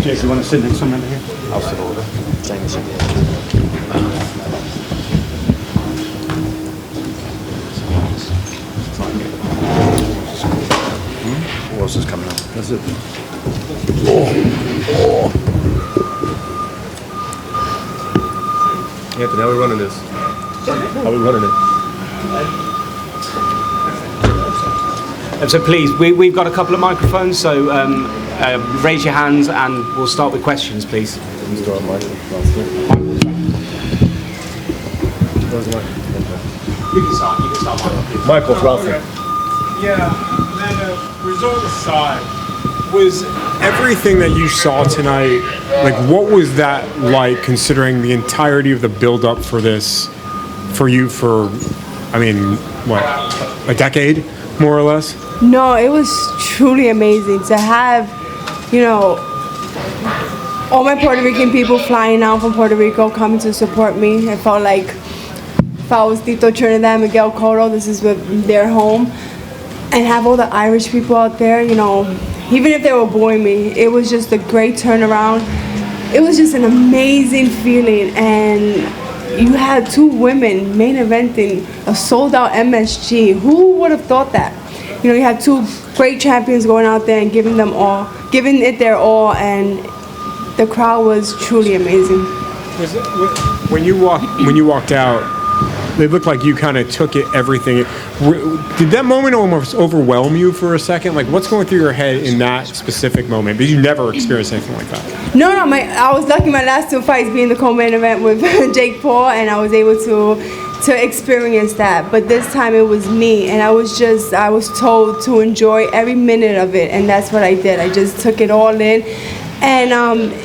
Jake, you want to sit next to him over here? I'll sit over there. Who else is coming up? That's it. Anthony, how are we running this? How are we running it? So please, we've got a couple of microphones, so raise your hands and we'll start with questions, please. You can start. Michael, Ralphie. Yeah, Amanda, result aside, was everything that you saw tonight, like what was that like considering the entirety of the build-up for this, for you for, I mean, what, a decade, more or less? No, it was truly amazing to have, you know, all my Puerto Rican people flying out from Puerto Rico coming to support me. I felt like if I was Tito Trinidad, Miguel Cotto, this is their home. And have all the Irish people out there, you know, even if they were booing me, it was just a great turnaround. It was just an amazing feeling. And you had two women main eventing a sold-out MSG. Who would have thought that? You know, you had two great champions going out there and giving it their all, and the crowd was truly amazing. When you walked out, it looked like you kind of took it, everything. Did that moment almost overwhelm you for a second? Like, what's going through your head in that specific moment? Because you never experienced anything like that. No, I was lucky my last two fights being the co-main event with Jake Paul, and I was able to experience that. But this time it was me, and I was told to enjoy every minute of it, and that's what I did. I just took it all in. And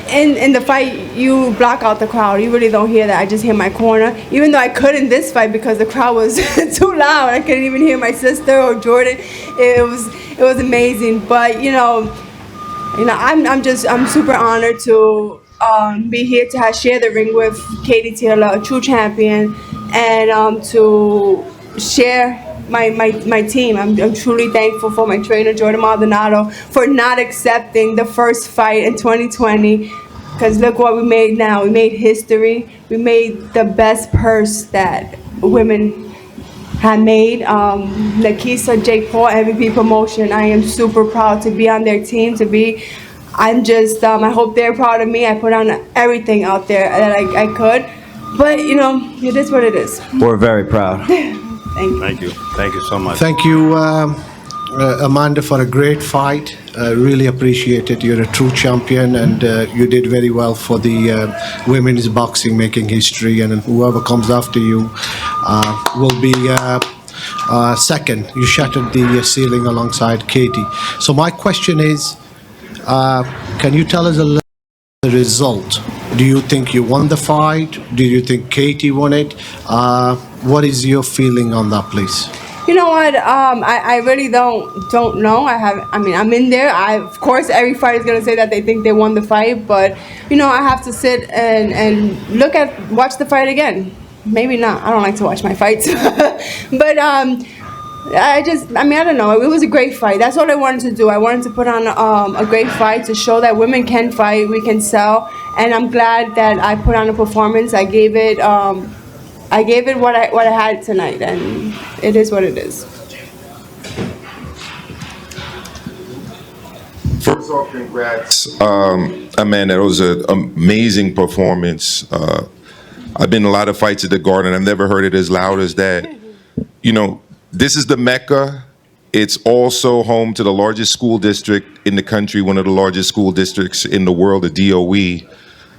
in the fight, you block out the crowd. You really don't hear that. I just hear my corner. Even though I couldn't this fight because the crowd was too loud. I couldn't even hear my sister or Jordan. It was amazing. But I'm super honored to be here to share the ring with Katie Taylor, a true champion, and to share my team. I'm truly thankful for my trainer, Jordan Maldonado, for not accepting the first fight in 2020. Because look what we made now. We made history. We made the best purse that women had made. Nakisa, Jake Paul, MVP Promotion. I am super proud to be on their team. I hope they're proud of me. I put on everything out there that I could. But, it is what it is. We're very proud. Thank you. Thank you so much. Thank you, Amanda, for a great fight. Really appreciate it. You're a true champion, and you did very well for the women's boxing, making history. And whoever comes after you will be second. You shattered the ceiling alongside Katie. So my question is, can you tell us a little the result? Do you think you won the fight? Do you think Katie won it? What is your feeling on that, please? You know what? I really don't know. I'm in there. Of course, every fighter is gonna say that they think they won the fight, but I have to sit and watch the fight again. Maybe not. I don't like to watch my fights, but I don't know. It was a great fight. That's what I wanted to do. I wanted to put on a great fight to show that women can fight, we can sell, and I'm glad that I put on a performance. I gave it what I had tonight, and it is what it is. First off, congrats, Amanda. It was an amazing performance. I've been in a lot of fights at the Garden. I've never heard it as loud as that. This is the Mecca. It's also home to the largest school district in the country, one of the largest school districts in the world, the DOE.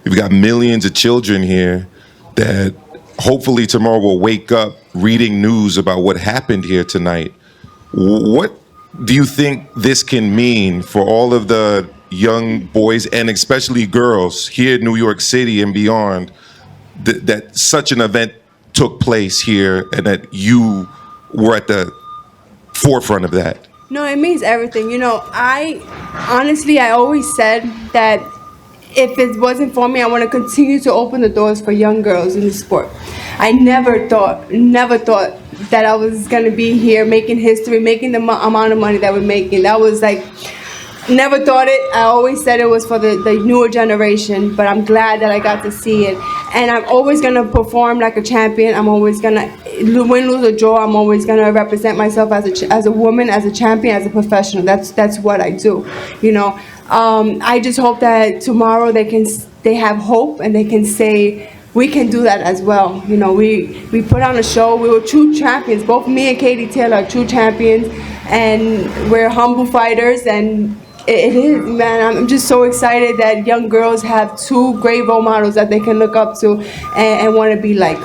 We've got millions of children here that hopefully tomorrow will wake up reading news about what happened here tonight. What do you think this can mean for all of the young boys and especially girls here in New York City and beyond, that such an event took place here and that you were at the forefront of that? No, it means everything. I always said that if it wasn't for me, I want to continue to open the doors for young girls in the sport. I never thought that I was going to be here making history, making the amount of money that we're making. That was like, never thought it. I always said it was for the newer generation, but I'm glad that I got to see it. And I'm always going to perform like a champion. I'm always going to win, lose, or draw. I'm always going to represent myself as a woman, as a champion, as a professional. That's what I do, you know. I just hope that tomorrow they have hope and they can say, we can do that as well. You know, we put on a show. We were true champions. Both me and Katie Taylor are true champions, and we're humble fighters. And it is, man. I'm just so excited that young girls have two great role models that they can look up to and want to be like.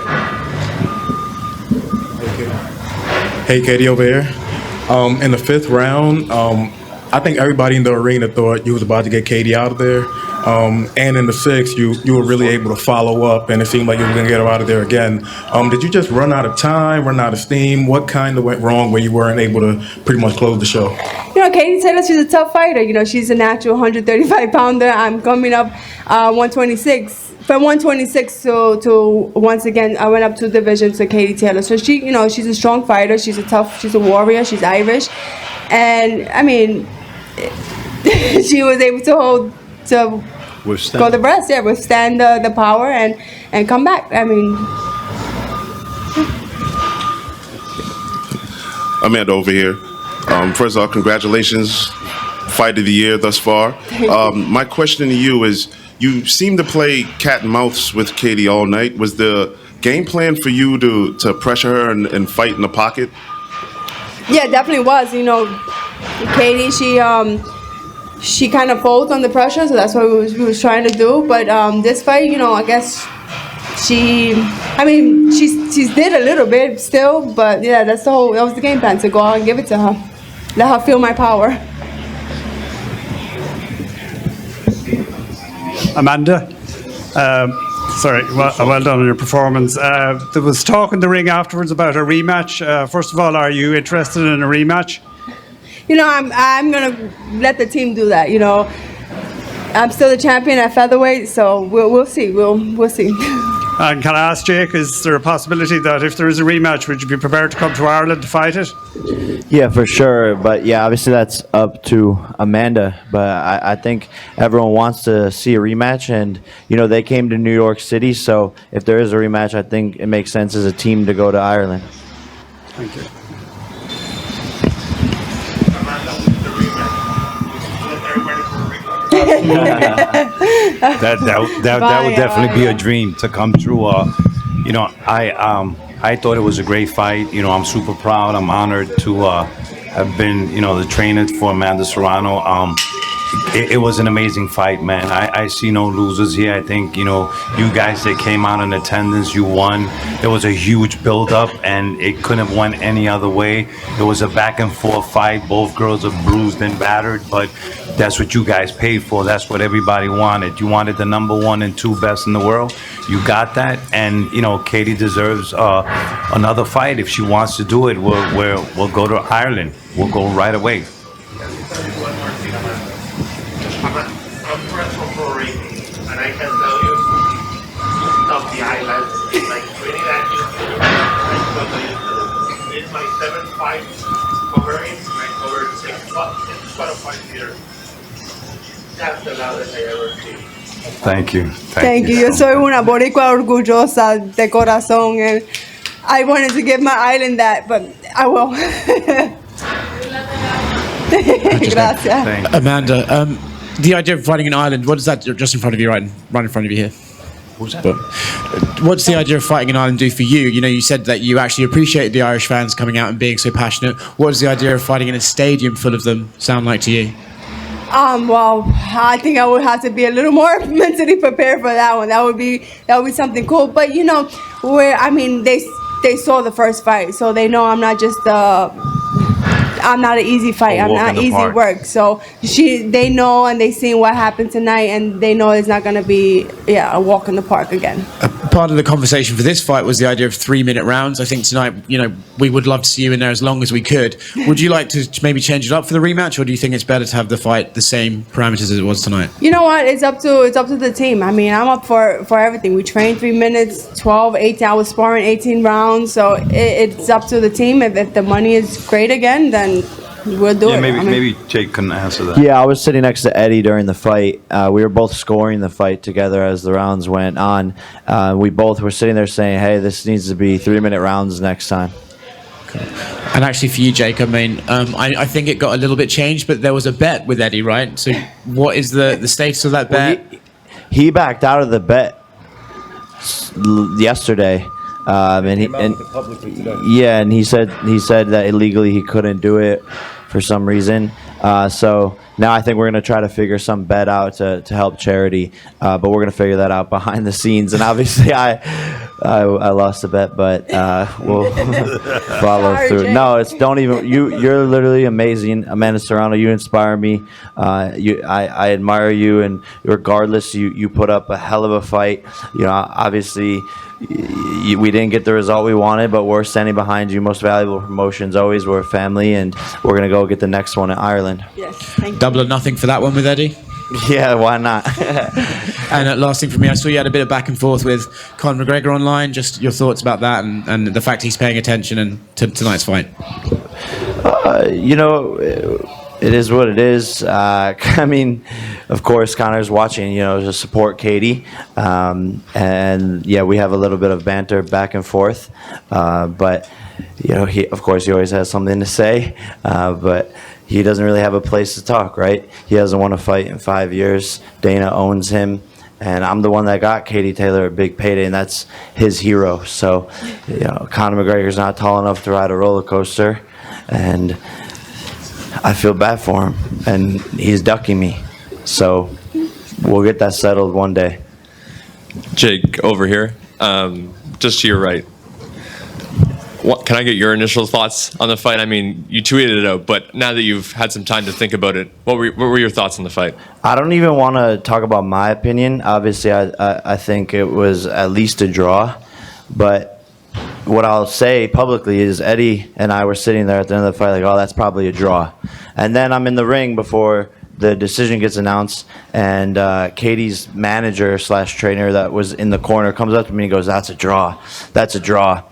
Hey, Katie over here. In the 5th round, I think everybody in the arena thought you was about to get Katie out of there. And in the 6th, you were really able to follow up, and it seemed like you were going to get her out of there again. Did you just run out of time, run out of steam? What kind of went wrong where you weren't able to pretty much close the show? You know, Katie Taylor, she's a tough fighter. You know, she's a natural 135-pounder. I'm coming up 126. From 126 to once again, I went up 2 divisions to Katie Taylor. So she, you know, she's a strong fighter. She's a warrior. She's Irish, and I mean, she was able to go the rest, withstand the power and come back. I mean, Amanda over here. First of all, congratulations, fight of the year thus far. My question to you is, you seem to play cat and mouse with Katie all night. Was the game plan for you to pressure her and fight in the pocket? Yeah, definitely was. You know, Katie, she kind of folds on the pressure, so that's what we was trying to do. But this fight, you know, I guess she's did a little bit still, but yeah, that was the game plan, to go out and give it to her, let her feel my power. Amanda, well done on your performance. There was talk in the ring afterwards about a rematch. First of all, are you interested in a rematch? You know, I'm gonna let the team do that. You know, I'm still the champion at featherweight, so we'll see. We'll see. And can I ask Jake, is there a possibility that if there is a rematch, would you be prepared to come to Ireland to fight it? Yeah, for sure. But yeah, obviously that's up to Amanda. But I think everyone wants to see a rematch, and you know they came to New York City, so if there is a rematch, I think it makes sense as a team to go to Ireland. Thank you. that would definitely be a dream to come true. You know, I thought it was a great fight. You know, I'm super proud. I'm honored to have been, you know, the trainer for Amanda Serrano. It was an amazing fight, man. I see no losers here. I think, you know, you guys that came out in attendance, you won. There was a huge build-up, and it couldn't have won any other way. It was a back-and-forth fight. Both girls are bruised and battered, but that's what you guys paid for. That's what everybody wanted. You wanted the #1 and 2 best in the world. You got that, and you know, Katie deserves another fight. If she wants to do it, we'll go to Ireland. We'll go right away. I'm wrestle for a rating, and I can tell you, of the islands, like Trinidad, it's my 7th fight covering, I covered 6 fights here. That's the loudest I ever seen. Thank you. Thank you. Yo soy una boricua orgullosa de corazón, and I wanted to give my island that, but I will. Gracias. Amanda, the idea of fighting in Ireland, what does that, just in front of you, right in front of you here? What's that? What's the idea of fighting in Ireland do for you? You know, you said that you actually appreciated the Irish fans coming out and being so passionate. What does the idea of fighting in a stadium full of them sound like to you? Well, I think I would have to be a little more mentally prepared for that one. That would be something cool. But you know, they saw the first fight, so they know I'm not just I'm not an easy fight. I'm not easy work. So they know, and they seen what happened tonight, and they know it's not gonna be a walk in the park again. Part of the conversation for this fight was the idea of 3-minute rounds. I think tonight, you know, we would love to see you in there as long as we could. Would you like to maybe change it up for the rematch, or do you think it's better to have the fight the same parameters as it was tonight? You know what? It's up to the team. I mean, I'm up for everything. We train 3 minutes, 18 hours sparring, 18 rounds. So it's up to the team. If the money is great again, then we'll do Yeah, it. maybe I mean, maybe Jake can answer that. Yeah, I was sitting next to Eddie during the fight. We were both scoring the fight together as the rounds went on. We both were sitting there saying, hey, this needs to be 3-minute rounds next time. And actually, for you, Jake, I mean, I think it got a little bit changed, but there was a bet with Eddie, right? So, what is the status of that bet? Well, he backed out of the bet yesterday. And he said that illegally he couldn't do it for some reason. So now I think we're going to try to figure some bet out to help charity, but we're going to figure that out behind the scenes. And obviously I lost the bet, but we'll follow through. No, don't even. You're literally amazing, Amanda Serrano. You inspire me. I admire you, and regardless, you put up a hell of a fight. Obviously. We didn't get the result we wanted, but we're standing behind you. Most valuable promotions always. We're a family, and we're gonna go get the next one in Ireland. yes, thank you. Double or nothing for that one with Eddie. Yeah, why not? And last thing from me, I saw you had a bit of back and forth with Conor McGregor online. Just your thoughts about that and the fact he's paying attention and to tonight's fight. It is what it is. I mean, of course, Conor's watching, to support Katie. And yeah, we have a little bit of banter back and forth. But, he always has something to say. But he doesn't really have a place to talk, right? He hasn't won a fight in 5 years. Dana owns him. And I'm the one that got Katie Taylor a big payday, and that's his hero. So, Conor McGregor's not tall enough to ride a roller coaster. And I feel bad for him, and he's ducking me. So we'll get that settled one day. Jake, over here, just to your right. Can I get your initial thoughts on the fight? I mean, you tweeted it out, but now that you've had some time to think about it, what were your thoughts on the fight? I don't even want to talk about my opinion. Obviously, I think it was at least a draw, but what I'll say publicly is Eddie and I were sitting there at the end of the fight like, oh, that's probably a draw. And then I'm in the ring before the decision gets announced, and Katie's manager / trainer that was in the corner comes up to me and goes, that's a draw. That's a draw.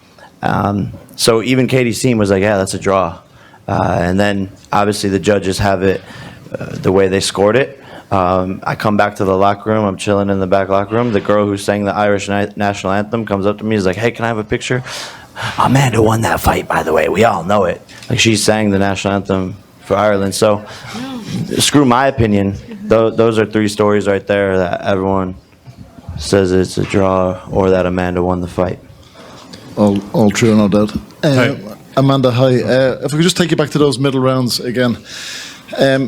So even Katie's team was like, yeah, that's a draw. And then obviously the judges have it the way they scored it. I come back to the locker room. I'm chilling in the back locker room. The girl who sang the Irish national anthem comes up to me. Is like, "Hey, can I have a picture?" Amanda won that fight, by the way. We all know it. Like, she sang the national anthem for Ireland. So, screw my opinion. Those are 3 stories right there that everyone says it's a draw or that Amanda won the fight. All true, no doubt. Amanda, hi. If we could just take you back to those middle rounds again.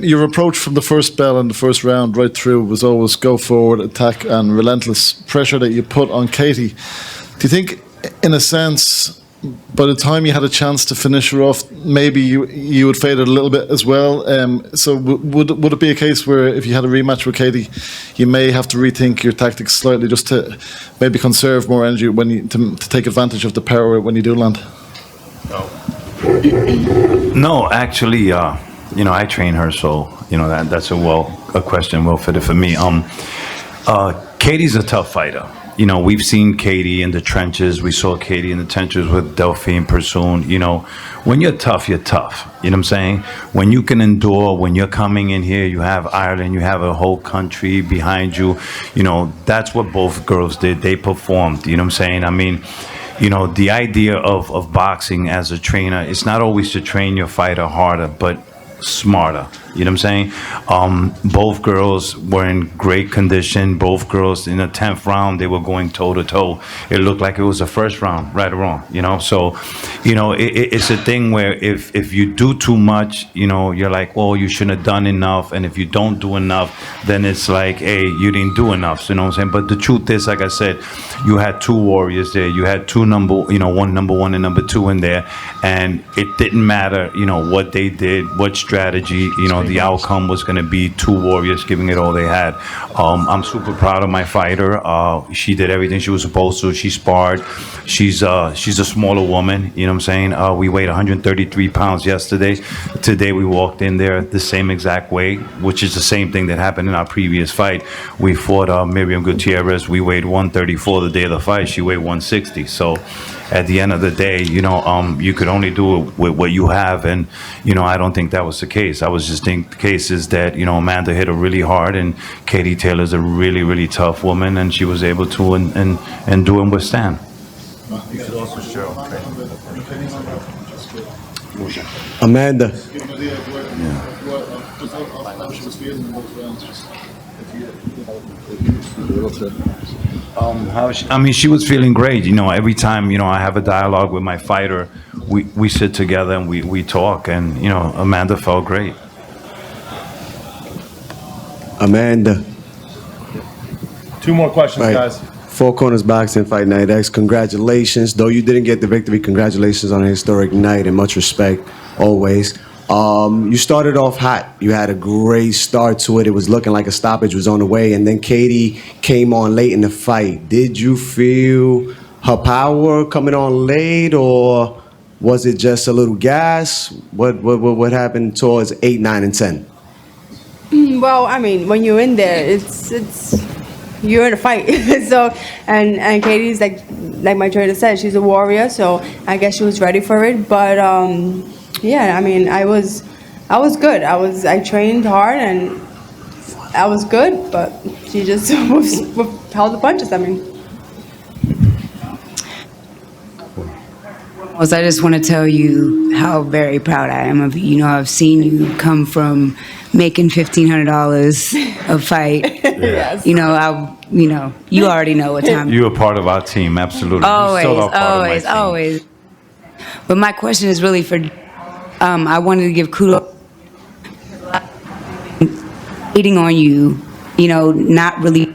Your approach from the first bell and the first round right through was always go forward, attack, and relentless pressure that you put on Katie. Do you think, in a sense, by the time you had a chance to finish her off, maybe you would fade it a little bit as well? So would it be a case where if you had a rematch with Katie, you may have to rethink your tactics slightly just to maybe conserve more energy to take advantage of the power when you do land? No, actually, I train her, so that's a question well fitted for me. Katie's a tough fighter. We've seen Katie in the trenches. We saw Katie in the trenches with Delphine Persoon. When you're tough, you're tough. You know what I'm saying? When you can endure, when you're coming in here, you have Ireland, you have a whole country behind you. That's what both girls did. They performed. You know what I'm saying? I mean, the idea of boxing as a trainer, it's not always to train your fighter harder, but smarter. You know what I'm saying? Both girls were in great condition. Both girls in the 10th round, they were going toe to toe. It looked like it was the first round, right or wrong. So, it's a thing where if you do too much, you're like, oh, you shouldn't have done enough. And if you don't do enough, then it's like, hey, you didn't do enough. So, you know what I'm saying? But the truth is, like I said, you had 2 warriors there. You had 2 one number 1 and number 2 in there, and it didn't matter, what they did, what strategy, the outcome was going to be 2 warriors giving it all they had. I'm super proud of my fighter. She did everything she was supposed to. She sparred. She's a smaller woman. You know what I'm saying? We weighed 133 pounds yesterday. Today we walked in there the same exact weight, which is the same thing that happened in our previous fight. We fought Miriam Gutierrez. We weighed 134 the day of the fight. She weighed 160. So at the end of the day, you could only do it with what you have, and I don't think that was was the case. I was just thinking the case is that, Amanda hit her really hard, and Katie Taylor's a really, really tough woman, and she was able to endure and withstand. You should also show. Amanda. She was feeling great. Every time, I have a dialogue with my fighter, we sit together and we talk, and, Amanda felt great. Amanda. 2 more questions, guys. Four Corners Boxing Fight Night X. Congratulations. Though you didn't get the victory, congratulations on a historic night and much respect always. You started off hot. You had a great start to it. It was looking like a stoppage was on the way, and then Katie came on late in the fight. Did you feel her power coming on late, or was it just a little gas? What happened towards 8, 9, and 10? Well, I mean, when you're in there, it's you're in a fight. So, and Katie's like my trainer said, she's a warrior. So I guess she was ready for it. But yeah, I mean, I was good. I trained hard and I was good. But she just held the punches. I mean. I just want to tell you how very proud I am of you. I've seen you come from making $1,500 a fight. Yes. You already know what time. You're a part of our team, absolutely. Always. But my question is really for, I wanted to give kudos hating on you, not really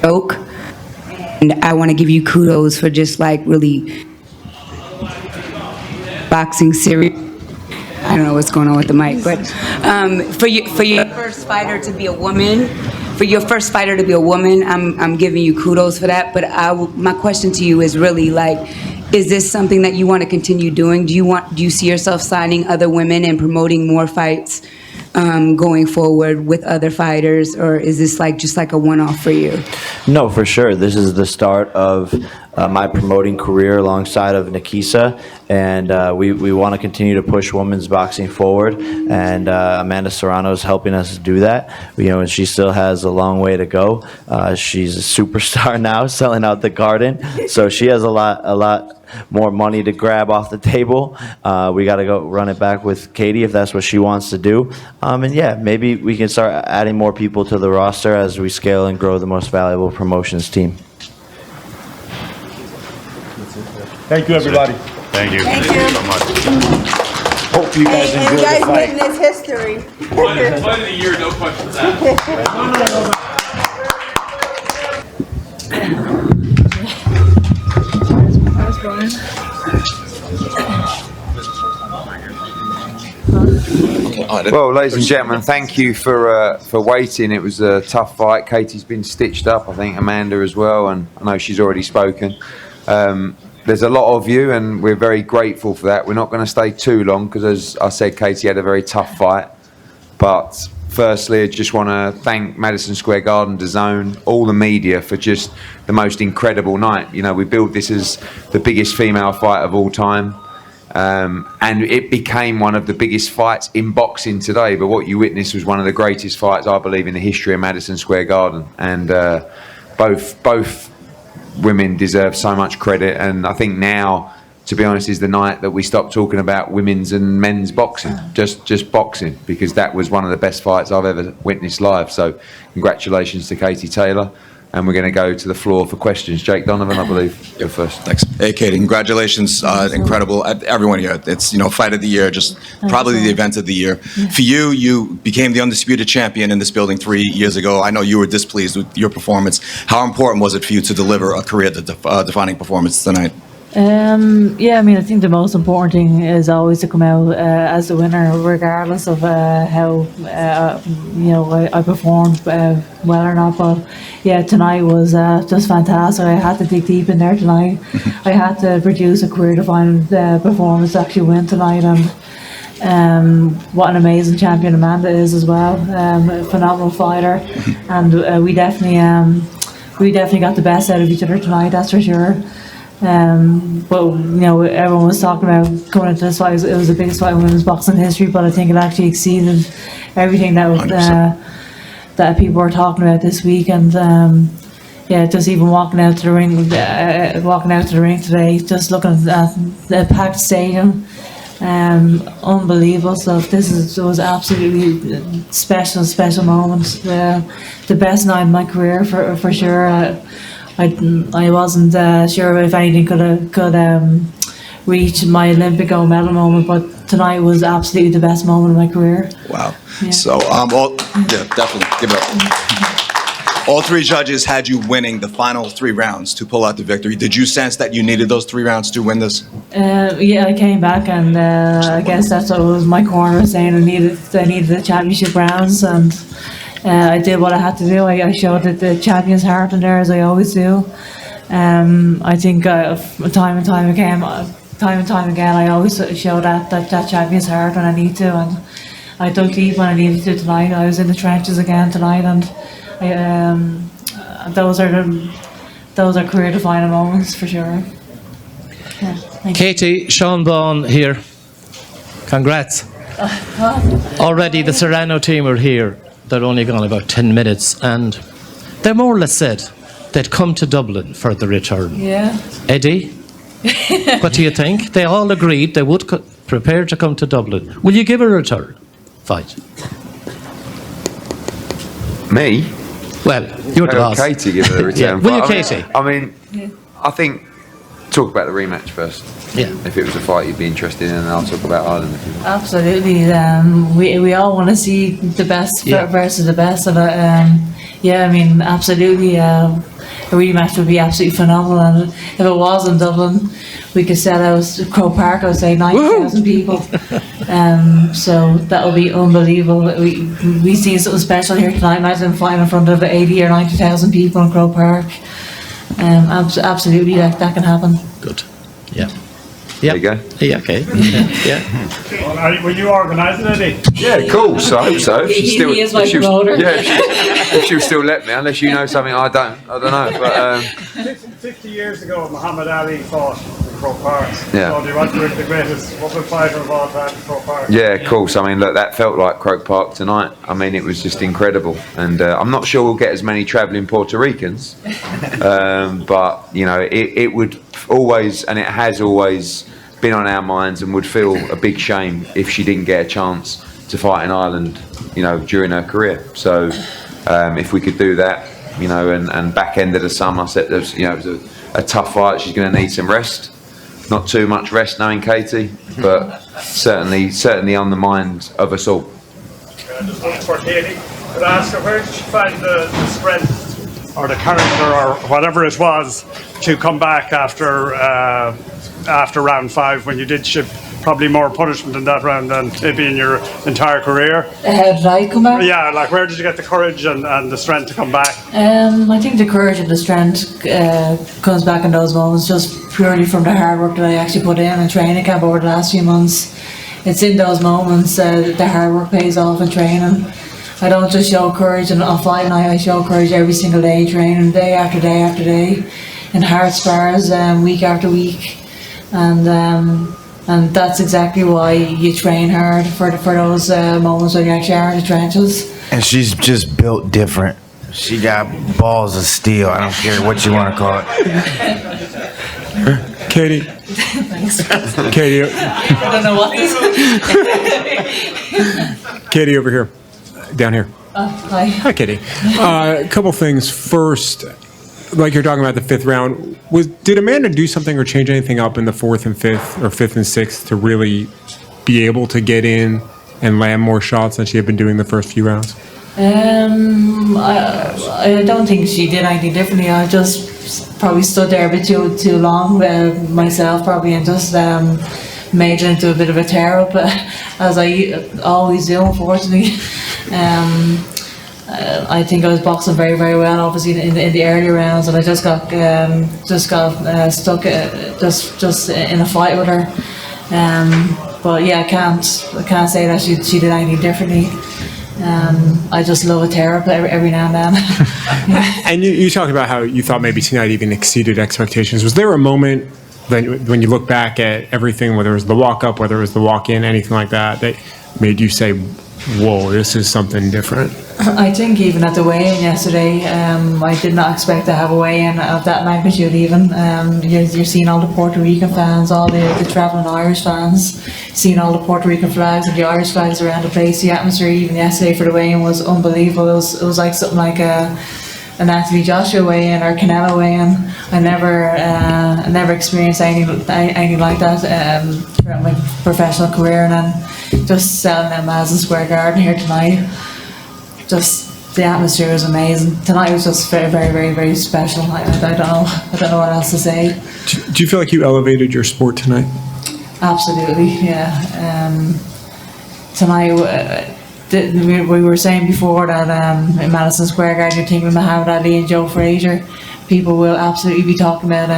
joke. And I want to give you kudos for just really boxing serious. I don't know what's going on with the mic, but for your first fighter to be a woman, I'm giving you kudos for that. But my question to you is really is this something that you want to continue doing? Do you see yourself signing other women and promoting more fights going forward with other fighters, or is this just a one-off for you? No, for sure. This is the start of my promoting career alongside of Nikisa, and we want to continue to push women's boxing forward, and Amanda Serrano is helping us do that. And she still has a long way to go. She's a superstar now, selling out the Garden, so she has a lot more money to grab off the table. We got to go run it back with Katie if that's what she wants to do. And yeah, maybe we can start adding more people to the roster as we scale and grow the most valuable promotions team. Thank you, everybody. Thank you. Thank you so much. Hope you guys And enjoyed you guys the fight. witnessed history. Fight of the year, no questions asked. Well, ladies and gentlemen, thank you for waiting. It was a tough fight. Katie's been stitched up, I think Amanda as well, and I know she's already spoken. There's a lot of you, and we're very grateful for that. We're not going to stay too long because, as I said, Katie had a very tough fight. But firstly, I just want to thank Madison Square Garden, DAZN, all the media for just the most incredible night. We built this as the biggest female fight of all time. And it became one of the biggest fights in boxing today. But what you witnessed was one of the greatest fights, I believe, in the history of Madison Square Garden. And both women deserve so much credit. And I think now, to be honest, is the night that we stop talking about women's and men's boxing, just boxing, because that was one of the best fights I've ever witnessed live. So congratulations to Katie Taylor. And we're going to go to the floor for questions. Jake Donovan, I believe, you're first. Thanks. Hey, Katie, congratulations. Incredible. Everyone here. It's, fight of the year, just probably the event of the year. For you, you became the undisputed champion in this building 3 years ago. I know you were displeased with your performance. How important was it for you to deliver a career-defining performance tonight? I think the most important thing is always to come out as the winner, regardless of how I performed well or not. But yeah, tonight was just fantastic. I had to dig deep in there tonight. I had to produce a career-defining performance to actually win tonight, and what an amazing champion Amanda is as well. A phenomenal fighter, and we definitely got the best out of each other tonight. That's for sure. But everyone was talking about coming into this fight. It was the biggest fight in women's boxing history, but I think it actually exceeded everything that people were talking about this week. And just even walking out to the ring today, just looking at the packed stadium, unbelievable stuff. It was absolutely special moment. The best night in my career for sure. I wasn't sure if anything could reach my Olympic gold medal moment, but tonight was absolutely the best moment of my career. Wow. Yeah. So, definitely give it up. All three judges had you winning the final 3 rounds to pull out the victory. Did you sense that you needed those 3 rounds to win this? I came back and I guess that's what was my corner saying. I needed the championship rounds, and I did what I had to do. I showed the champion's heart in there, as I always do. I think time and time again, I always show that champion's heart when I need to, and I dug deep when I needed to tonight. I was in the trenches again tonight, and those are career-defining moments for sure. Yeah, Katie, Sean Vaughan here. Congrats. Already the Serrano team are here. They're only gone about 10 minutes, and they more or less said they'd come to Dublin for the return. Yeah. Eddie, what do you think? They all agreed they would prepare to come to Dublin. Will you give a return fight? Me? Well, you're the boss. Katie give it a return. Will you, fight. Katie? I think talk about the rematch first. Yeah. If it was a fight you'd be interested in, and I'll talk about Ireland. Absolutely. We all want to see the best versus the best, and absolutely. A rematch would be absolutely phenomenal, and if it was in Dublin, we could sell out Croke Park. I would say 90,000 people. So that would be unbelievable. We see something special here tonight. Imagine flying in front of 80 or 90,000 people in Croke Park. Absolutely, that can happen. Good. Yeah. There you go. Yeah, okay. Yeah. Will you organise it, Eddie? Yeah, of course. I hope so. He is my promoter. If she'll still let me, unless you know something I don't know. But 50 years ago, Muhammad Ali fought in Croke Park. Yeah. So do you want to be the greatest woman fighter of all time in Croke Park? yeah, of course. I mean, look, that felt like Croke Park tonight. I mean, it was just incredible, and I'm not sure we'll get as many travelling Puerto Ricans, but it would always, and it has always been on our minds, and would feel a big shame if she didn't get a chance to fight in Ireland, during her career. So if we could do that, and back end of the summer, it was a tough fight. She's going to need some rest, not too much rest, knowing Katie, but certainly on the mind of us all. Just looking for Katie. Could I ask her, where did she find the strength or the character or whatever it was to come back after round 5 when you did ship probably more punishment in that round than maybe in your entire career? How did I come back? Yeah, where did you get the courage and the strength to come back? I think the courage and the strength comes back in those moments just purely from the hard work that I actually put in training camp over the last few months. It's in those moments that the hard work pays off in training. I don't just show courage on fight night, I show courage every single day, training day after day after day, in hard spars, week after week. And that's exactly why you train hard for those moments when you actually are in the trenches. And she's just built different. She got balls of steel. I don't care what you want to call it. Katie. Thanks. Katie. I don't know what this. Katie over here. Down here. Hi. Hi, Katie. A couple things. First, like you're talking about the 5th round, did Amanda do something or change anything up in the 4th and 5th or 5th and 6th to really be able to get in and land more shots than she had been doing the first few rounds? I don't think she did anything differently. I just probably stood there a bit too long myself, probably, and just made it into a bit of a tear up, as I always do, unfortunately. I think I was boxing very, very well, obviously in the earlier rounds, and I just got stuck just in a fight with her. But yeah, I can't say that she did anything differently. I just love a tear up every now and then. And you talked about how you thought maybe tonight even exceeded expectations. Was there a moment when you look back at everything, whether it was the walk up, whether it was the walk in, anything like that, that made you say, whoa, this is something different? I think even at the weigh-in yesterday, I did not expect to have a weigh-in of that magnitude even. You're seeing all the Puerto Rican fans, all the travelling Irish fans, seeing all the Puerto Rican flags and the Irish flags around the place. The atmosphere even yesterday for the weigh-in was unbelievable. It was like something like an Anthony Joshua weigh-in or Canelo weigh-in. I never experienced anything like that throughout my professional career, and then just selling at Madison Square Garden here tonight. Just the atmosphere was amazing. Tonight was just very, very, very, very special. I don't know what else to say. Do you feel like you elevated your sport tonight? Absolutely, yeah. Tonight, we were saying before that in Madison Square Garden, you're thinking of Muhammad Ali and Joe Frazier. People will absolutely be talking about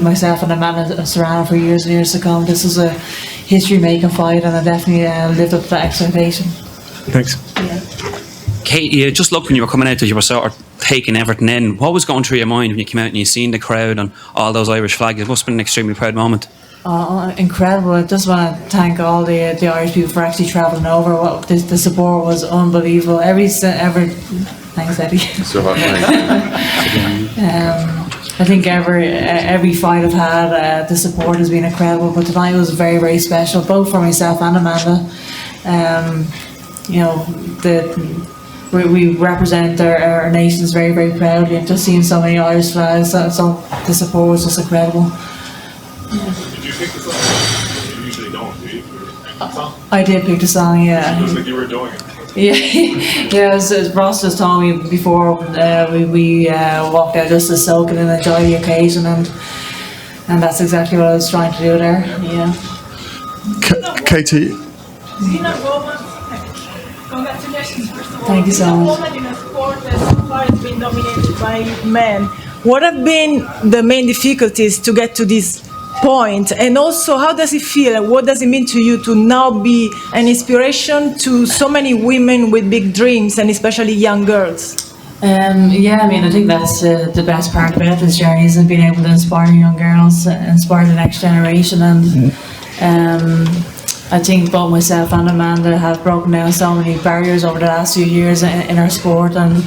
myself and Amanda Serrano for years and years to come. This was a history-making fight, and I definitely lived up to that expectation. Thanks. Kate, you just looked when you were coming out that you were sort of taking everything in. What was going through your mind when you came out and you seen the crowd and all those Irish flags? It must have been an extremely proud moment. Incredible. I just want to thank all the Irish people for actually travelling over. The support was unbelievable. Thanks, Eddie. So I think every fight I've had, the support has been incredible. But tonight was very, very special, both for myself and Amanda. We represent our nations very, very proudly, and just seeing so many Irish flags, so the support was just incredible. Did you pick the song? You usually don't, do you? I did pick the song, yeah. It looks like you were enjoying it. Yeah, as Ross just told me before, we walked out just to soak it and enjoy the occasion, and that's exactly what I was trying to do there. Yeah. Katie, congratulations, first of all. Thank you so much. Being a woman in a sport that so far has been dominated by men. What have been the main difficulties to get to this point? And also, how does it feel? What does it mean to you to now be an inspiration to so many women with big dreams, and especially young girls? Yeah, I mean, I think that's the best part about this journey, is being able to inspire young girls, inspire the next generation, and I think both myself and Amanda have broken down so many barriers over the last few years in our sport, and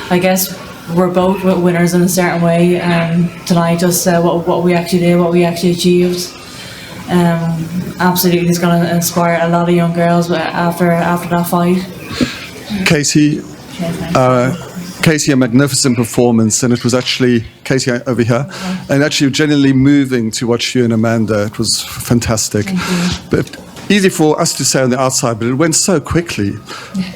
I guess we're both winners in a certain way. Tonight, just what we actually did, what we actually achieved, absolutely is going to inspire a lot of young girls after that fight. Casey, a magnificent performance, and it was actually, Casey over here, and actually genuinely moving to watch you and Amanda. It was fantastic. But easy for us to say on the outside, but it went so quickly.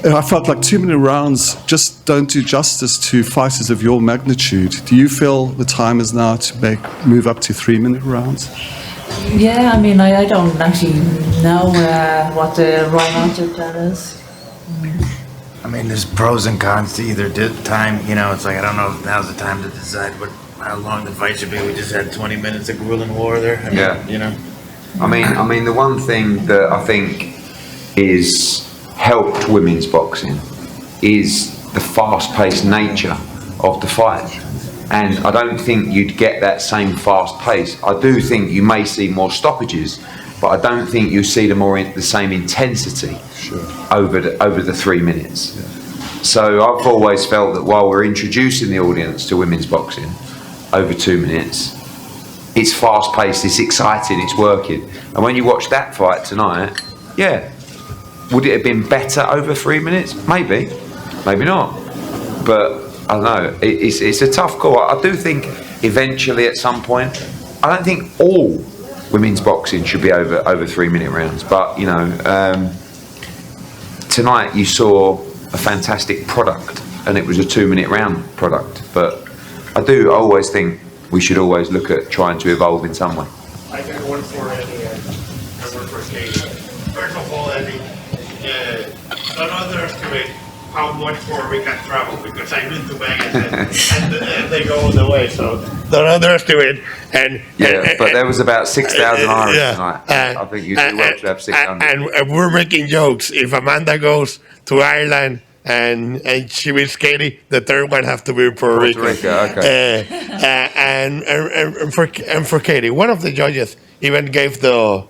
I felt like 2-minute rounds just don't do justice to fighters of your magnitude. Do you feel the time is now to move up to 3-minute rounds? Yeah, I mean, I don't actually know what the right answer to that is. I mean, there's pros and cons to either time. You know, it's like, I don't know if now's the time to decide how long the fight should be. We just had 20 minutes of grueling war there. I mean, Yeah. You know. I mean, the one thing that I think is helped women's boxing is the fast-paced nature of the fight, and I don't think you'd get that same fast pace. I do think you may see more stoppages, but I don't think you see the same intensity over the 3 minutes. So I've always felt that while we're introducing the audience to women's boxing over 2 minutes, it's fast-paced, it's exciting, it's working. And when you watch that fight tonight, yeah, would it have been better over 3 minutes? Maybe, maybe not. But I don't know, it's a tough call. I do think eventually at some point, I don't think all women's boxing should be over 3-minute rounds. But, you know, tonight you saw a fantastic product, and it was a 2-minute round product. But I always think we should always look at trying to evolve in some way. I got one for Eddie and one for Katie. First of all, Eddie, don't underestimate how much more we can travel, because I've been to Vegas and they go all the way, so don't underestimate. But there was about 6,000 Irish yeah, tonight. I think you do well to have 600. and we're making jokes. If Amanda goes to Ireland and she beats Katie, the third one have to be Puerto Rico. Okay. And for Katie, one of the judges even gave the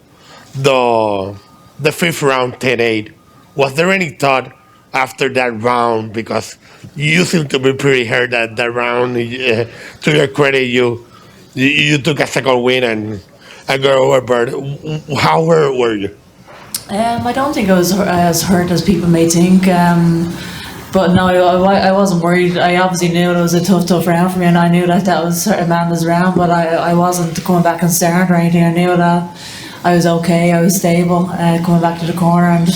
fifth round 10-8. Was there any thought after that round, because you seem to be pretty hurt at that round? To your credit, you took a second win and got overboard. How hurt were you? I don't think I was as hurt as people may think. But no, I wasn't worried. I obviously knew it was a tough round for me, and I knew that was Amanda's round, but I wasn't coming back concerned or anything. I knew that I was okay, I was stable, coming back to the corner, and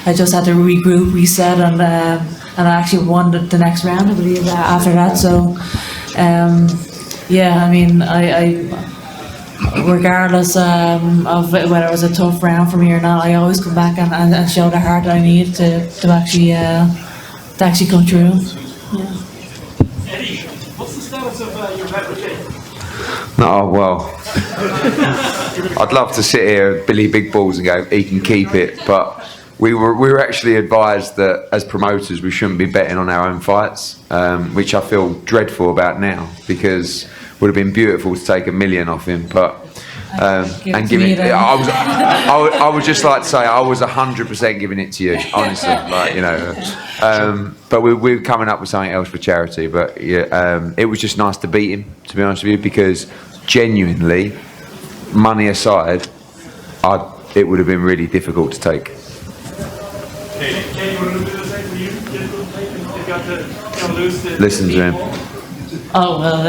I just had to regroup, reset, and I actually won the next round, I believe, after that. So, yeah, I mean, I regardless of whether it was a tough round for me or not, I always come back and show the heart that I need to actually come through. Yeah. Eddie, what's the status of your bet with Jake? No, well, I'd love to sit here, Billy Big Balls, and go, he can keep it, but we were actually advised that as promoters we shouldn't be betting on our own fights, which I feel dreadful about now, because it would have been beautiful to take $1 million off him, but and give it. I would just like to say I was 100% giving it to you, honestly. Like, you know, but we're coming up with something else for charity. But yeah, it was just nice to beat him, to be honest with you, because genuinely, money aside, it would have been really difficult to take. Katie, would it do the same for you? You got to lose to Listen to him. Oh well,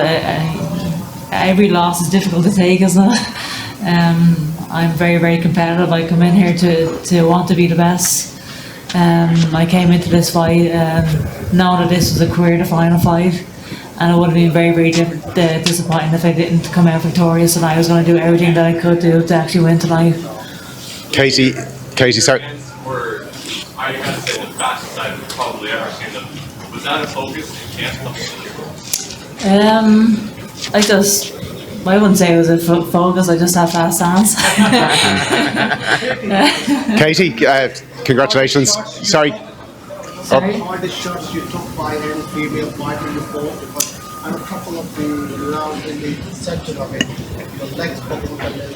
every loss is difficult to take, isn't it? I'm very, very competitive. I come in here to want to be the best. I came into this fight knowing that this was a career-defining fight, and it would have been very, very disappointing if I didn't come out victorious. And I was going to do everything that I could do to actually win tonight. Katie, sorry. I have to say the fastest I've probably ever seen them. Was that a focus in camp? I wouldn't say it was a focus, I just have fast hands. Katie, congratulations. Sorry. Are the shots you took by any female fighter you fought? Because I'm a couple of the rounds in the section of it. Your legs buckled and then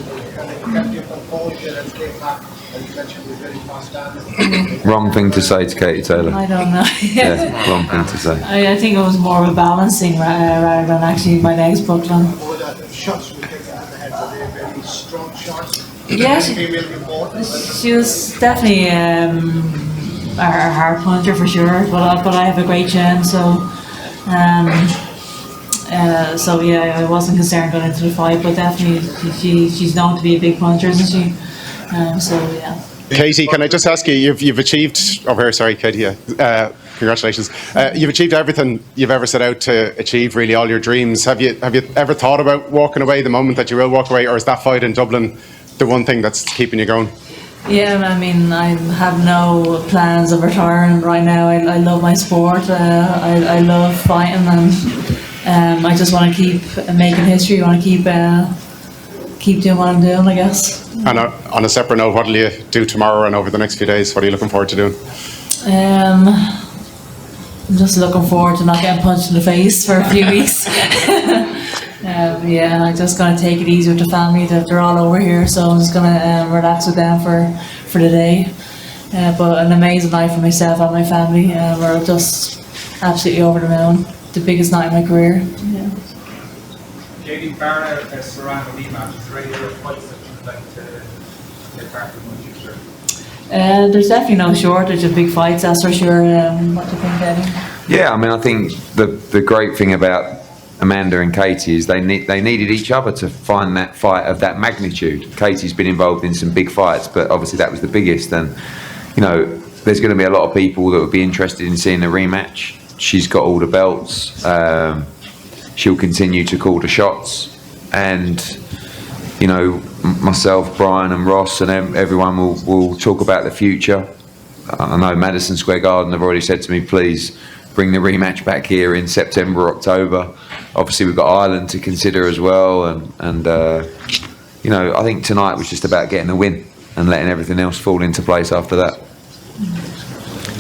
kept your composure and came back. And you mentioned you're very fast standing. Wrong thing to say to Katie Taylor. I don't know. Yeah, wrong thing to say. I think it was more of a balancing rather than actually my legs buckling. Or the shots we take out of the head, were they very strong shots? Yeah, she was definitely a hard puncher for sure, but I have a great chin, so yeah, I wasn't concerned going into the fight, but definitely she's known to be a big puncher, isn't she? So yeah. Katie, can I just ask you? You've achieved over here. Sorry, Katie. Yeah. Congratulations. You've achieved everything you've ever set out to achieve. Really, all your dreams. Have you ever thought about walking away the moment that you will walk away, or is that fight in Dublin the one thing that's keeping you going? Yeah, I mean, I have no plans of retiring right now. I love my sport. I love fighting, and I just want to keep making history. I want to keep doing what I'm doing, I guess. And on a separate note, what will you do tomorrow and over the next few days? What are you looking forward to doing? I'm just looking forward to not getting punched in the face for a few weeks. Yeah, I'm just going to take it easy with the family. They're all over here, so I'm just going to relax with them for the day. But an amazing night for myself and my family. We're just absolutely over the moon. The biggest night of my career. Yeah. Katie, bar Serrano rematch, is there any other fights that you'd like to get back in the future? There's definitely no shortage of big fights, that's for sure. What do you think, Eddie? Yeah, I mean, I think the great thing about Amanda and Katie is they needed each other to find that fight of that magnitude. Katie's been involved in some big fights, but obviously that was the biggest. And you know, there's going to be a lot of people that would be interested in seeing the rematch. She's got all the belts. She'll continue to call the shots, and you know, myself, Brian, and Ross, and everyone will talk about the future. I know Madison Square Garden have already said to me, please bring the rematch back here in September, October. Obviously, we've got Ireland to consider as well, and you know, I think tonight was just about getting the win and letting everything else fall into place after that.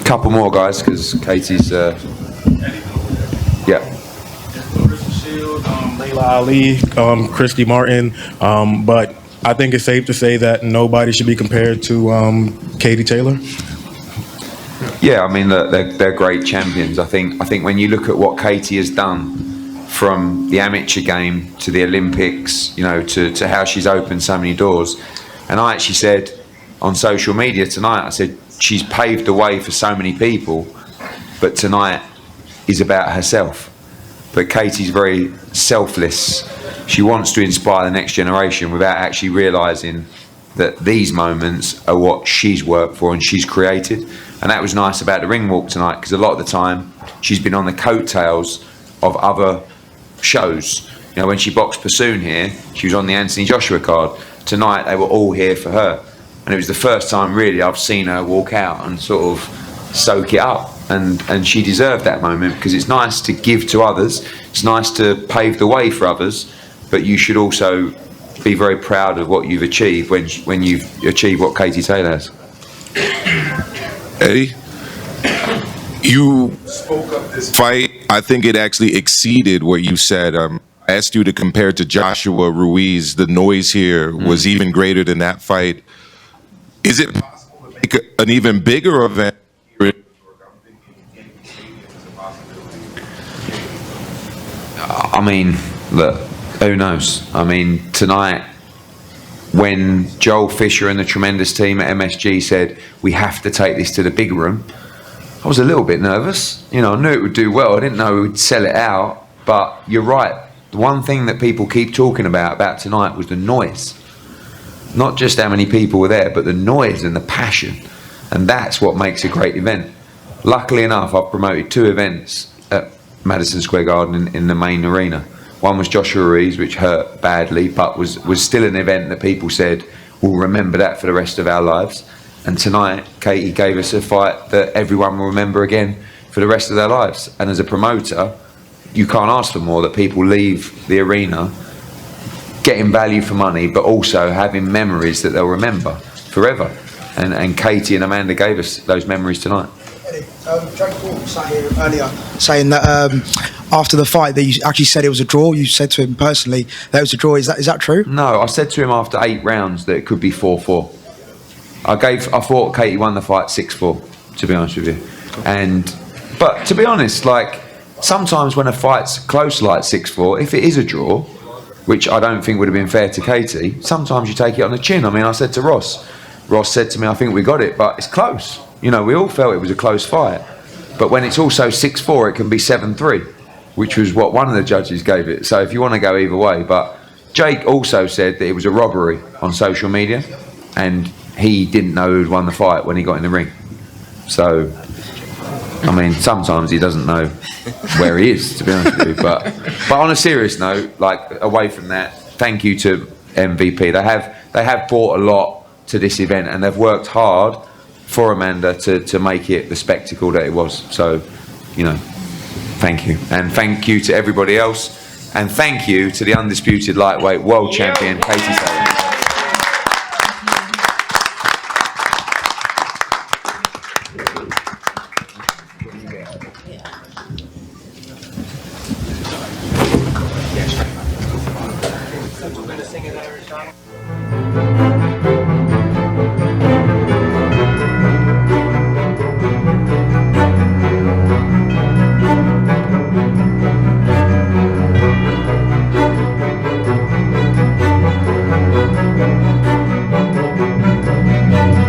Couple more guys, because Katie's yeah. Layla Ali, Christy Martin, but I think it's safe to say that nobody should be compared to Katie Taylor. Yeah, I mean, look, they're great champions. I think when you look at what Katie has done from the amateur game to the Olympics, you know, to how she's opened so many doors. And I actually said on social media tonight, I said, she's paved the way for so many people, but tonight is about herself. But Katie's very selfless. She wants to inspire the next generation without actually realising that these moments are what she's worked for and she's created. And that was nice about the ring walk tonight, because a lot of the time she's been on the coattails of other shows. You know, when she boxed Pursoon here, she was on the Anthony Joshua card. Tonight they were all here for her. And it was the first time really I've seen her walk out and sort of soak it up. And she deserved that moment, because it's nice to give to others. It's nice to pave the way for others, but you should also be very proud of what you've achieved when you've achieved what Katie Taylor has. Eddie, you spoke up this fight. I think it actually exceeded what you said. I asked you to compare it to Joshua Ruiz. The noise here was even greater than that fight. Is it possible to make an even bigger event? I mean, look, who knows? I mean, tonight, when Joel Fisher and the tremendous team at MSG said, we have to take this to the big room, I was a little bit nervous. You know, I knew it would do well. I didn't know we would sell it out. But you're right. The one thing that people keep talking about tonight was the noise. Not just how many people were there, but the noise and the passion. And that's what makes a great event. Luckily enough, I've promoted 2 events at Madison Square Garden in the main arena. One was Joshua Ruiz, which hurt badly, but was still an event that people said, we'll remember that for the rest of our lives. And tonight, Katie gave us a fight that everyone will remember again for the rest of their lives. And as a promoter, you can't ask for more, that people leave the arena getting value for money, but also having memories that they'll remember forever. And Katie and Amanda gave us those memories tonight. Jake Paul sat here earlier saying that after the fight that you actually said it was a draw. You said to him personally that it was a draw. Is that true? No, I said to him after 8 rounds that it could be 4-4. I thought Katie won the fight 6-4, to be honest with you. But to be honest, like, sometimes when a fight's close like 6-4, if it is a draw, which I don't think would have been fair to Katie, sometimes you take it on the chin. I mean, I said to Ross said to me, I think we got it, but it's close. You know, we all felt it was a close fight. But when it's also 6-4, it can be 7-3, which was what one of the judges gave it. So if you want to go either way. But Jake also said that it was a robbery on social media, and he didn't know who'd won the fight when he got in the ring. So, I mean, sometimes he doesn't know where he is, to be honest with you. But on a serious note, like, away from that, thank you to MVP. They have brought a lot to this event, and they've worked hard for Amanda to make it the spectacle that it was. So, you know, thank you. And thank you to everybody else. And thank you to the undisputed lightweight world champion, Katie Taylor.